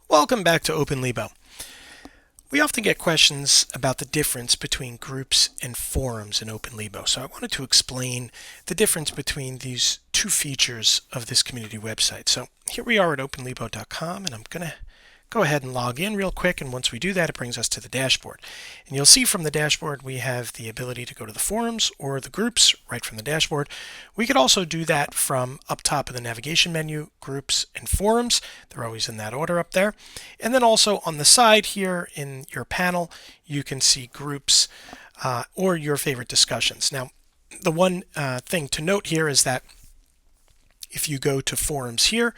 Welcome back to OpenLebo. We often get questions about the difference between groups and forums in OpenLebo, so I wanted to explain the difference between these two features of this community website. So here we are at openlebo.com, and I'm going to go ahead and log in real quick, and once we do that, it brings us to the dashboard. And you'll see from the dashboard we have the ability to go to the forums or the groups right from the dashboard. We could also do that from up top in the navigation menu, groups and forums. They're always in that order up there. And then also on the side here in your panel, you can see groups or your favorite discussions. Now, the one thing to note here is that if you go to forums here,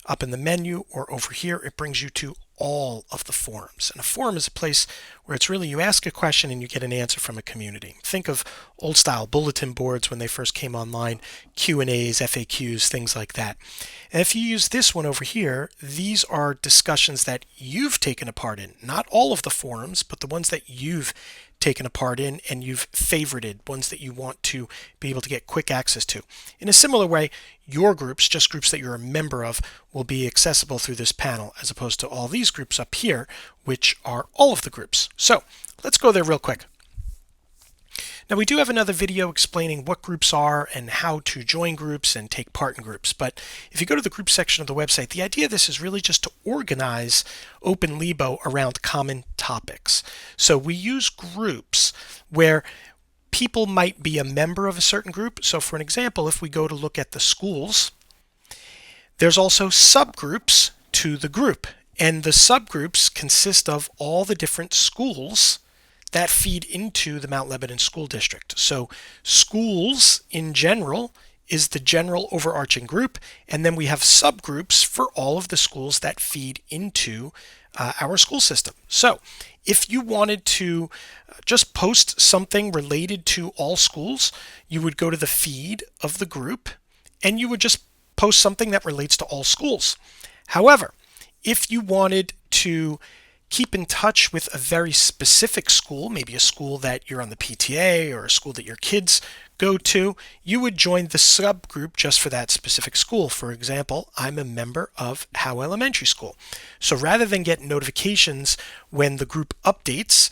up in the menu or over here, it brings you to all of the forums. And a forum is a place where it's really you ask a question and you get an answer from a community. Think of old style bulletin boards when they first came online, Q&As, FAQs, things like that. And if you use this one over here, these are discussions that you've taken a part in, not all of the forums, but the ones that you've taken a part in and you've favorited, ones that you want to be able to get quick access to. In a similar way, your groups, just groups that you're a member of, will be accessible through this panel as opposed to all these groups up here, which are all of the groups. So let's go there real quick. Now, we do have another video explaining what groups are and how to join groups and take part in groups. But if you go to the group section of the website, the idea of this is really just to organize OpenLebo around common topics. So we use groups where people might be a member of a certain group. So for an example, if we go to look at the schools, there's also subgroups to the group. And the subgroups consist of all the different schools that feed into the Mount Lebanon School District. So schools in general is the general overarching group, and then we have subgroups for all of the schools that feed into our school system. So if you wanted to just post something related to all schools, you would go to the feed of the group and you would just post something that relates to all schools. However, if you wanted to keep in touch with a very specific school, maybe a school that you're on the PTA or a school that your kids go to, you would join the subgroup just for that specific school. For example, I'm a member of Howe Elementary School. So rather than get notifications when the group updates,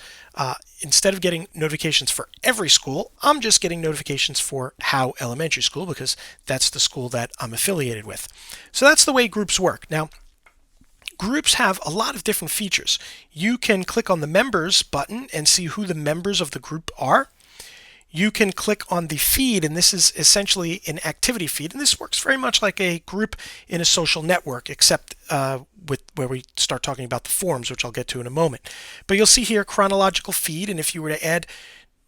instead of getting notifications for every school, I'm just getting notifications for Howe Elementary School because that's the school that I'm affiliated with. So that's the way groups work. Now, groups have a lot of different features. You can click on the members button and see who the members of the group are. You can click on the feed, and this is essentially an activity feed, and this works very much like a group in a social network, except with where we start talking about the forums, which I'll get to in a moment. But you'll see here chronological feed, and if you were to add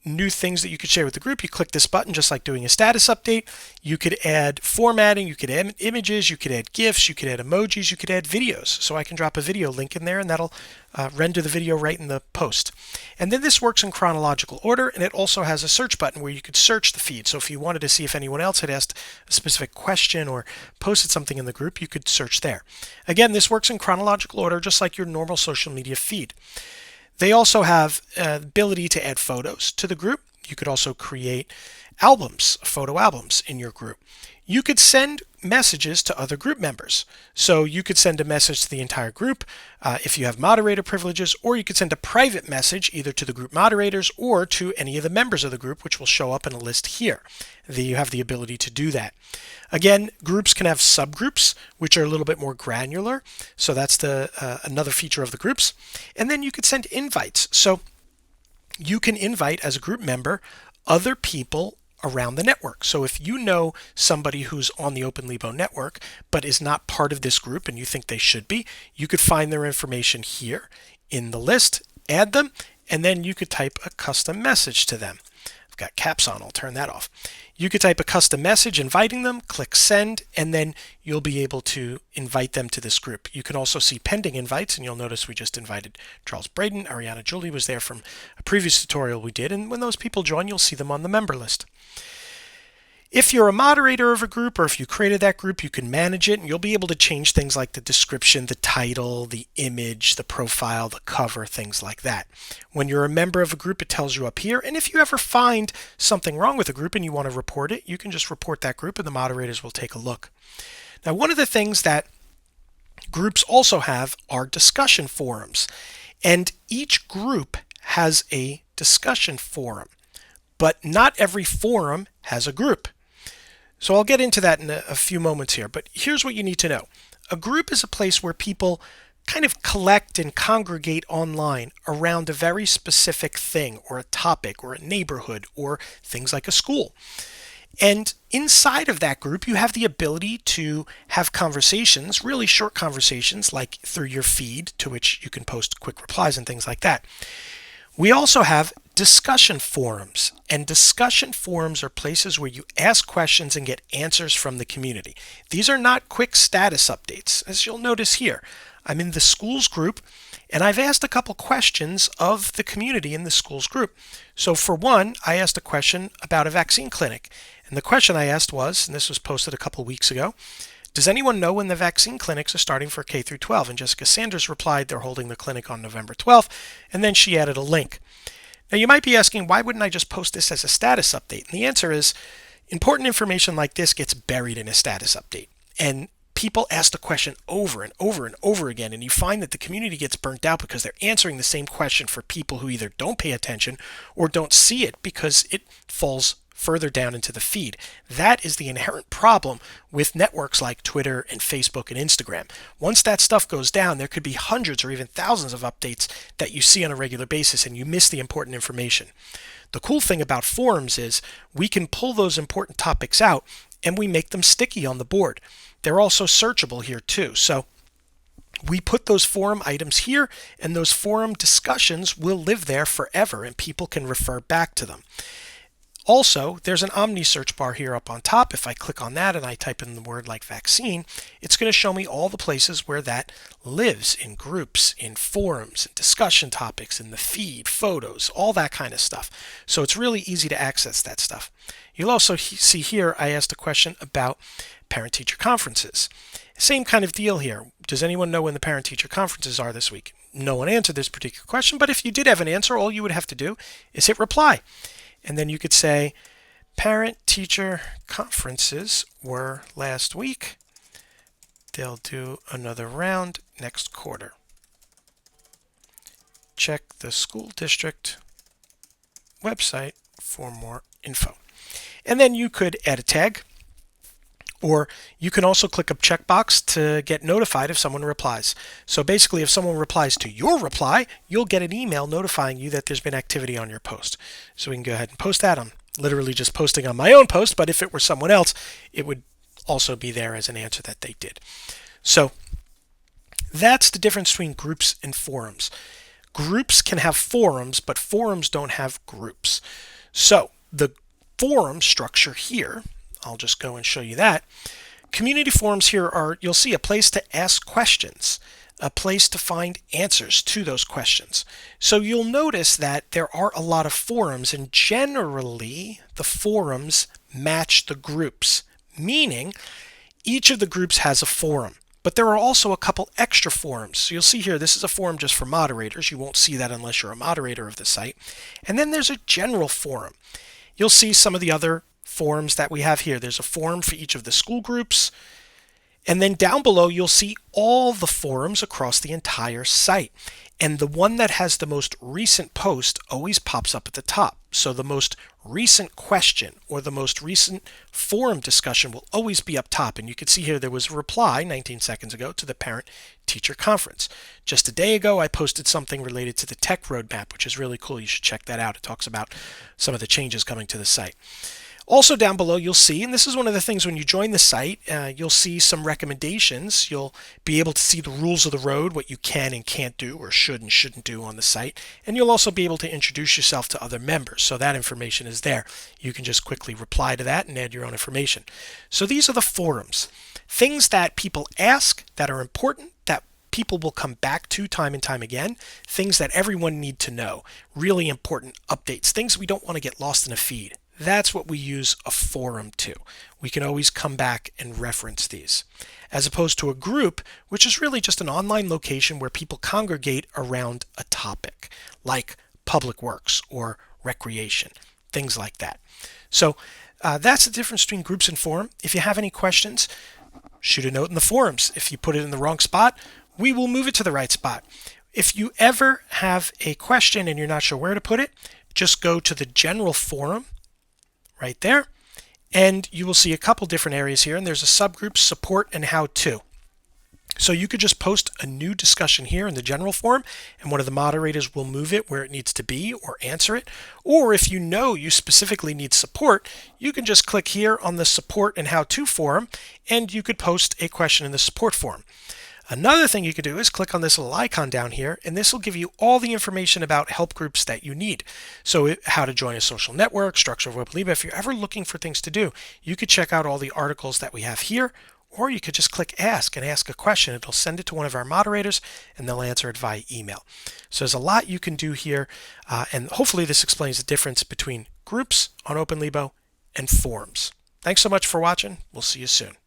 new things that you could share with the group, you click this button just like doing a status update. You could add formatting, you could add images, you could add GIFs, you could add emojis, you could add videos. So I can drop a video link in there and that'll render the video right in the post. And then this works in chronological order, and it also has a search button where you could search the feed. So if you wanted to see if anyone else had asked a specific question or posted something in the group, you could search there. Again, this works in chronological order just like your normal social media feed. They also have the ability to add photos to the group. You could also create albums, photo albums in your group. You could send messages to other group members. So you could send a message to the entire group if you have moderator privileges, or you could send a private message either to the group moderators or to any of the members of the group, which will show up in a list here. You have the ability to do that. Again, groups can have subgroups, which are a little bit more granular. So that's another feature of the groups. And then you could send invites. So you can invite, as a group member, other people around the network. So if you know somebody who's on the OpenLebo network but is not part of this group and you think they should be, you could find their information here in the list, add them, and then you could type a custom message to them. I've got caps on, I'll turn that off. You could type a custom message inviting them, click send, and then you'll be able to invite them to this group. You can also see pending invites, and you'll notice we just invited Charles Braden. Ariana Julie was there from a previous tutorial we did, and when those people join, you'll see them on the member list. If you're a moderator of a group, or if you created that group, you can manage it, and you'll be able to change things like the description, the title, the image, the profile, the cover, things like that. When you're a member of a group, it tells you up here, and if you ever find something wrong with a group and you want to report it, you can just report that group and the moderators will take a look. Now, one of the things that Groups also have our discussion forums, and each group has a discussion forum, but not every forum has a group. So I'll get into that in a few moments here, but here's what you need to know. A group is a place where people kind of collect and congregate online around a very specific thing or a topic or a neighborhood or things like a school. And inside of that group, you have the ability to have conversations, really short conversations, like through your feed, to which you can post quick replies and things like that. We also have discussion forums, and discussion forums are places where you ask questions and get answers from the community. These are not quick status updates. As you'll notice here, I'm in the schools group, and I've asked a couple questions of the community in the schools group. So for one, I asked a question about a vaccine clinic. And the question I asked was, and this was posted a couple weeks ago, does anyone know when the vaccine clinics are starting for K through 12? And Jessica Sanders replied, they're holding the clinic on November 12th. And then she added a link. Now you might be asking, why wouldn't I just post this as a status update? And the answer is, important information like this gets buried in a status update. And people ask the question over and over and over again, and you find that the community gets burnt out because they're answering the same question for people who either don't pay attention or don't see it because it falls further down into the feed. That is the inherent problem with networks like Twitter and Facebook and Instagram. Once that stuff goes down, there could be hundreds or even thousands of updates that you see on a regular basis and you miss the important information. The cool thing about forums is we can pull those important topics out and we make them sticky on the board. They're also searchable here too. So we put those forum items here, and those forum discussions will live there forever and people can refer back to them. Also, there's an Omni search bar here up on top. If I click on that and I type in the word like vaccine, it's going to show me all the places where that lives in groups, in forums, in discussion topics, in the feed, photos, all that kind of stuff. So it's really easy to access that stuff. You'll also see here I asked a question about parent-teacher conferences. Same kind of deal here. Does anyone know when the parent-teacher conferences are this week? No one answered this particular question, but if you did have an answer, all you would have to do is hit reply. And then you could say, parent-teacher conferences were last week. They'll do another round next quarter. Check the school district website for more info. And then you could add a tag, or you can also click a checkbox to get notified if someone replies. So basically, if someone replies to your reply, you'll get an email notifying you that there's been activity on your post. So we can go ahead and post that. I'm literally just posting on my own post, but if it were someone else, it would also be there as an answer that they did. So that's the difference between groups and forums. Groups can have forums, but forums don't have groups. So the forum structure here, I'll just go and show you that. Community forums here are, you'll see, a place to ask questions, a place to find answers to those questions. So you'll notice that there are a lot of forums, and generally the forums match the groups, meaning each of the groups has a forum. But there are also a couple extra forums. So you'll see here, this is a forum just for moderators. You won't see that unless you're a moderator of the site. And then there's a general forum. You'll see some of the other forums that we have here. There's a forum for each of the school groups. And then down below, you'll see all the forums across the entire site. And the one that has the most recent post always pops up at the top. So the most recent question or the most recent forum discussion will always be up top. And you can see here there was a reply 19 seconds ago to the parent-teacher conference. Just a day ago, I posted something related to the tech roadmap, which is really cool. You should check that out. It talks about some of the changes coming to the site. Also down below, you'll see, and this is one of the things when you join the site, you'll see some recommendations. You'll be able to see the rules of the road, what you can and can't do or should and shouldn't do on the site. And you'll also be able to introduce yourself to other members. So that information is there. You can just quickly reply to that and add your own information. So these are the forums. Things that people ask that are important, that people will come back to time and time again, things that everyone need to know, really important updates, things we don't want to get lost in a feed. That's what we use a forum to. We can always come back and reference these. As opposed to a group, which is really just an online location where people congregate around a topic, like public works or recreation, things like that. So that's the difference between groups and forum. If you have any questions, shoot a note in the forums. If you put it in the wrong spot, we will move it to the right spot. If you ever have a question and you're not sure where to put it, just go to the general forum right there, and you will see a couple different areas here, and there's a subgroup, support, and how-to. So you could just post a new discussion here in the general forum, and one of the moderators will move it where it needs to be or answer it. Or if you know you specifically need support, you can just click here on the support and how-to forum, and you could post a question in the support forum. Another thing you could do is click on this little icon down here, and this will give you all the information about help groups that you need. So how to join a social network, structure of OpenLibo. If you're ever looking for things to do, you could check out all the articles that we have here, or you could just click ask and ask a question. It'll send it to one of our moderators and they'll answer it via email. So there's a lot you can do here, and hopefully this explains the difference between groups on OpenLibo and forums. Thanks so much for watching. We'll see you soon.